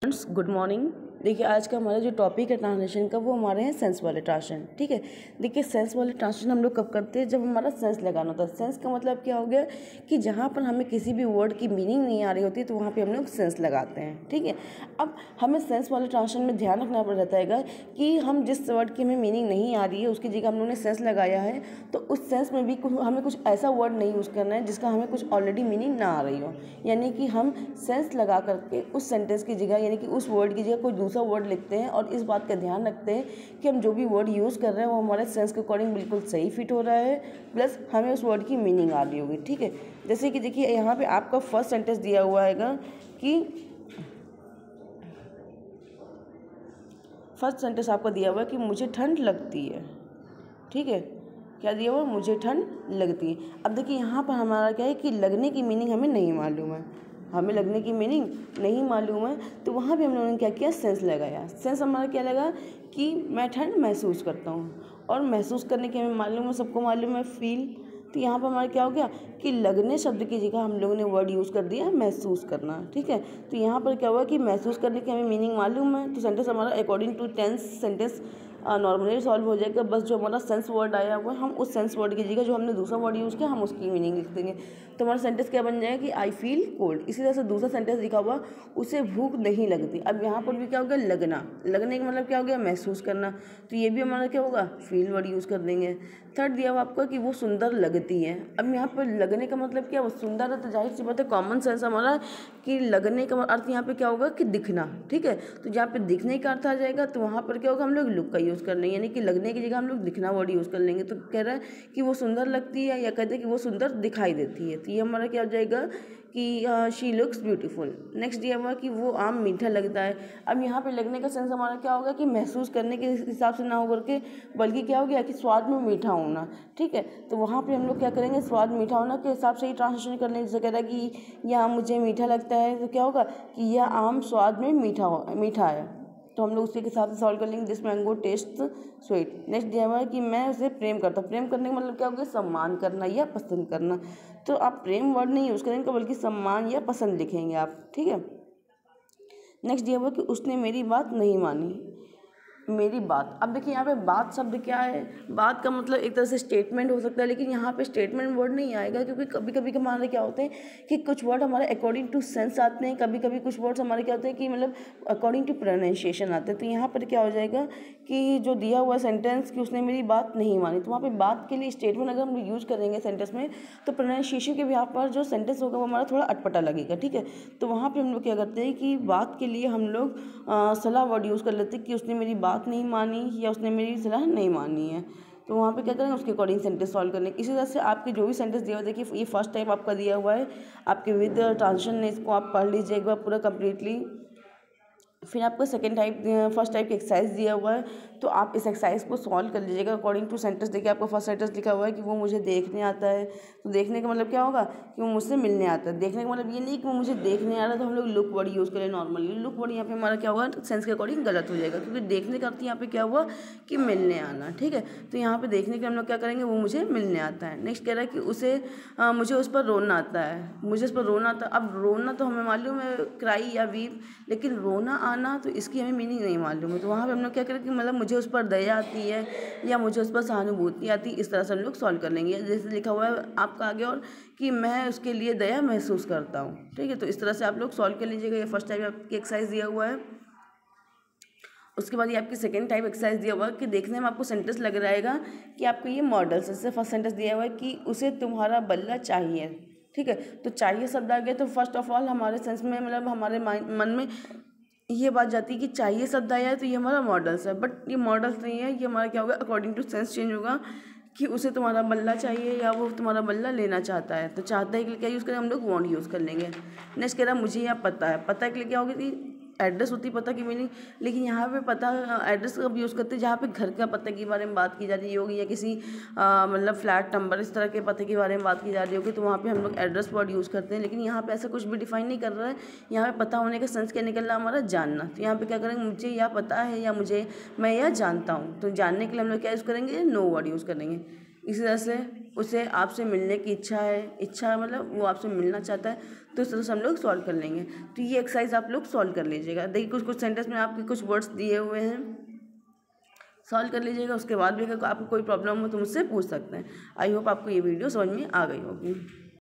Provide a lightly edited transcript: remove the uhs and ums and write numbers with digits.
Friends good morning. देखिए आज का हमारा जो टॉपिक है ट्रांसलेशन का वो हमारे हैं सेंस वाले ट्रांसलेशन। ठीक है, देखिए सेंस वाले ट्रांसलेशन हम लोग कब करते हैं, जब हमारा सेंस लगाना होता है। सेंस का मतलब क्या हो गया कि जहाँ पर हमें किसी भी वर्ड की मीनिंग नहीं आ रही होती तो वहाँ पे हम लोग सेंस लगाते हैं। ठीक है, अब हमें सेंस वाले ट्रांसलेशन में ध्यान रखना पड़ जाता है कि हम जिस वर्ड की हमें मीनिंग नहीं आ रही है उसकी जगह हम लोगों ने सेंस लगाया है, तो उस सेंस में भी हमें कुछ ऐसा वर्ड नहीं यूज़ करना है जिसका हमें कुछ ऑलरेडी मीनिंग ना आ रही हो। यानी कि हम सेंस लगा करके उस सेंटेंस की जगह यानी कि उस वर्ड की जगह कोई दूसरा वर्ड लिखते हैं और इस बात का ध्यान रखते हैं कि हम जो भी वर्ड यूज़ कर रहे हैं वो हमारे सेंस के अकॉर्डिंग बिल्कुल सही फिट हो रहा है, प्लस हमें उस वर्ड की मीनिंग आ रही होगी। ठीक है, जैसे कि देखिए यहाँ पे आपका फर्स्ट सेंटेंस दिया हुआ हैगा कि फर्स्ट सेंटेंस आपका दिया हुआ है कि मुझे ठंड लगती है। ठीक है, क्या दिया हुआ, मुझे ठंड लगती है। अब देखिए यहाँ पर हमारा क्या है कि लगने की मीनिंग हमें नहीं मालूम है, हमें लगने की मीनिंग नहीं मालूम है, तो वहाँ भी हम लोगों ने क्या किया, सेंस लगाया। सेंस हमारा क्या लगा कि मैं ठंड महसूस करता हूँ, और महसूस करने की हमें मालूम है, सबको मालूम है फील। तो यहाँ पर हमारा क्या हो गया कि लगने शब्द की जगह हम लोगों ने वर्ड यूज़ कर दिया महसूस करना। ठीक है, तो यहाँ पर क्या हुआ कि महसूस करने की हमें मीनिंग मालूम है, तो सेंटेंस हमारा according to tense sentence normally solve हो जाएगा। बस जो हमारा सेंस वर्ड आया हुआ है हम उस सेंस वर्ड की जगह जो हमने दूसरा वर्ड यूज़ किया हम उसकी मीनिंग लिख देंगे। तो हमारा सेंटेंस क्या बन जाएगा कि आई फील कोल्ड। इसी तरह से दूसरा सेंटेंस लिखा हुआ उसे भूख नहीं लगती। अब यहाँ पर भी क्या हो गया, लगना, लगने का मतलब क्या हो गया, महसूस करना, तो ये भी हमारा क्या होगा, फील वर्ड यूज़ कर देंगे। थर्ड दिया हुआ आपका कि वो सुंदर लगती है। अब यहाँ पर लगने का मतलब क्या, वो सुंदर है तो जाहिर सी बात है कॉमन सेंस हमारा कि लगने का अर्थ यहाँ पे क्या होगा कि दिखना। ठीक है, तो जहाँ पे दिखने का अर्थ आ जाएगा तो वहाँ पर क्या होगा, हम लोग लुक का यूज़ कर लेंगे, यानी कि लगने की जगह हम लोग दिखना वर्ड यूज़ कर लेंगे। तो कह रहा है कि वो सुंदर लगती है या कहते हैं कि वो सुंदर दिखाई देती है, तो ये हमारा क्या हो जाएगा कि शी लुक्स ब्यूटीफुल। नेक्स्ट दिया हुआ कि वो आम मीठा लगता है। अब यहाँ पे लगने का सेंस हमारा क्या होगा कि महसूस करने के हिसाब से ना होकर के बल्कि क्या हो गया कि स्वाद में मीठा होना। ठीक है, तो वहाँ पे हम लोग क्या करेंगे, स्वाद मीठा होना के हिसाब से ही ट्रांसलेशन कर लेंगे। जैसे कह रहा है कि यह आम मुझे मीठा लगता है, तो क्या होगा कि यह आम स्वाद में मीठा है, तो हम लोग उसी के हिसाब से सॉल्व कर लेंगे। This mango test sweet. Next दिया हुआ है कि मैं उसे प्रेम करता हूँ। प्रेम करने का मतलब क्या हो गया, सम्मान करना या पसंद करना। तो आप प्रेम वर्ड नहीं यूज़ करेंगे बल्कि सम्मान या पसंद लिखेंगे आप। ठीक है, नेक्स्ट दिया हुआ कि उसने मेरी बात नहीं मानी। मेरी बात, अब देखिए यहाँ पे बात शब्द क्या है, बात का मतलब एक तरह से स्टेटमेंट हो सकता है, लेकिन यहाँ पे स्टेटमेंट वर्ड नहीं आएगा क्योंकि कभी कभी हमारे क्या होते हैं कि कुछ वर्ड हमारे अकॉर्डिंग टू सेंस आते हैं, कभी कभी कुछ वर्ड्स हमारे क्या होते हैं कि मतलब अकॉर्डिंग टू प्रोनाउंसिएशन आते हैं। तो यहाँ पर क्या हो जाएगा कि जो दिया हुआ सेंटेंस कि उसने मेरी बात नहीं मानी, तो वहाँ पर बात के लिए स्टेटमेंट अगर हम यूज़ करेंगे सेंटेंस में तो प्रोनाउंसिएशन के यहाँ पर जो सेंटेंस होगा वो हमारा थोड़ा अटपटा लगेगा। ठीक है, तो वहाँ पर हम लोग क्या करते हैं कि बात के लिए हम लोग सलाह वर्ड यूज़ कर लेते हैं कि उसने मेरी बात नहीं मानी या उसने मेरी सलाह नहीं मानी है, तो वहाँ पे क्या करेंगे, उसके अकॉर्डिंग सेंटेंस सॉल्व करने। इसी तरह से आपके जो भी सेंटेंस दिया हुआ है, देखिए ये फर्स्ट टाइप आपका दिया हुआ है आपके विद ट्रांसलेशन है, इसको आप पढ़ लीजिए एक बार पूरा कम्प्लीटली। फिर आपको सेकंड टाइप फर्स्ट टाइप की एक्सरसाइज दिया हुआ है, तो आप इस एक्सरसाइज को सॉल्व कर लीजिएगा अकॉर्डिंग टू सेंटेंस। देखिए आपका फर्स्ट सेंटेंस लिखा हुआ है कि वो मुझे देखने आता है, तो देखने का मतलब क्या होगा कि वो मुझसे मिलने आता है। देखने का मतलब ये नहीं कि वो मुझे देखने आ रहा है, तो हम लोग लुक वर्ड यूज़ करें नॉर्मली। लुक वर्ड यहाँ पे हमारा क्या होगा, सेंस के अकॉर्डिंग गलत हो जाएगा, क्योंकि देखने का अर्थ यहाँ पे क्या हुआ कि मिलने आना। ठीक है, तो यहाँ पे देखने के हम लोग क्या करेंगे, वो मुझे मिलने आता है। नेक्स्ट कह रहा है कि उसे मुझे उस पर रोना आता है, मुझे उस पर रोना आता है। अब रोना तो हमें मालूम है क्राई या वीप, लेकिन रोना आना तो इसकी हमें मीनिंग नहीं मालूम है, तो वहाँ पे हम लोग क्या करें कि मतलब मुझे उस पर दया आती है या मुझे उस पर सहानुभूति आती है, इस तरह से हम लोग सॉल्व कर लेंगे। जैसे लिखा हुआ है आपका आगे और कि मैं उसके लिए दया महसूस करता हूँ। ठीक है, तो इस तरह से आप लोग सॉल्व कर लीजिएगा। ये फर्स्ट टाइप आपकी एक्सरसाइज दिया हुआ है। उसके बाद ये आपकी सेकंड टाइप एक्सरसाइज दिया हुआ है कि देखने में आपको सेंटेंस लग रहेगा कि आपको ये मॉडल से फर्स्ट सेंटेंस दिया हुआ है कि उसे तुम्हारा बल्ला चाहिए। ठीक है, तो चाहिए शब्द आ गया, तो फर्स्ट ऑफ ऑल हमारे सेंस में मतलब हमारे मन में ये बात जाती है कि चाहिए शब्द आया है तो ये हमारा मॉडल्स है, बट ये मॉडल्स नहीं है, ये हमारा क्या होगा अकॉर्डिंग टू सेंस चेंज होगा कि उसे तुम्हारा बल्ला चाहिए या वो तुम्हारा बल्ला लेना चाहता है। तो चाहता है के लिए क्या यूज़ करें, हम लोग वांट यूज़ कर लेंगे। नेक्स्ट कह रहा है मुझे यह पता है। पता के लिए क्या होगी कि एड्रेस होती है पता की मीनिंग, लेकिन यहाँ पे पता एड्रेस कब यूज़ करते हैं, जहाँ पे घर का पते के बारे में बात की जा रही होगी या किसी मतलब फ्लैट नंबर इस तरह के पते के बारे में बात की जा रही होगी, तो वहाँ पे हम लोग एड्रेस वर्ड यूज़ करते हैं। लेकिन यहाँ पे ऐसा कुछ भी डिफाइन नहीं कर रहा है, यहाँ पे पता होने का सेंस क्या निकल रहा है हमारा, जानना। तो यहाँ पे क्या करेंगे, मुझे यह पता है या मुझे मैं यह जानता हूँ, तो जानने के लिए हम लोग क्या यूज़ करेंगे, नो वर्ड यूज़ करेंगे। इसी तरह से उसे आपसे मिलने की इच्छा मतलब वो आपसे मिलना चाहता है, तो इस तरह से हम लोग सॉल्व कर लेंगे। तो ये एक्सरसाइज आप लोग सॉल्व कर लीजिएगा। देखिए कुछ कुछ सेंटेंस में आपके कुछ वर्ड्स दिए हुए हैं, सॉल्व कर लीजिएगा। उसके बाद भी अगर आपको कोई प्रॉब्लम हो तो मुझसे पूछ सकते हैं। आई होप आपको ये वीडियो समझ में आ गई होगी।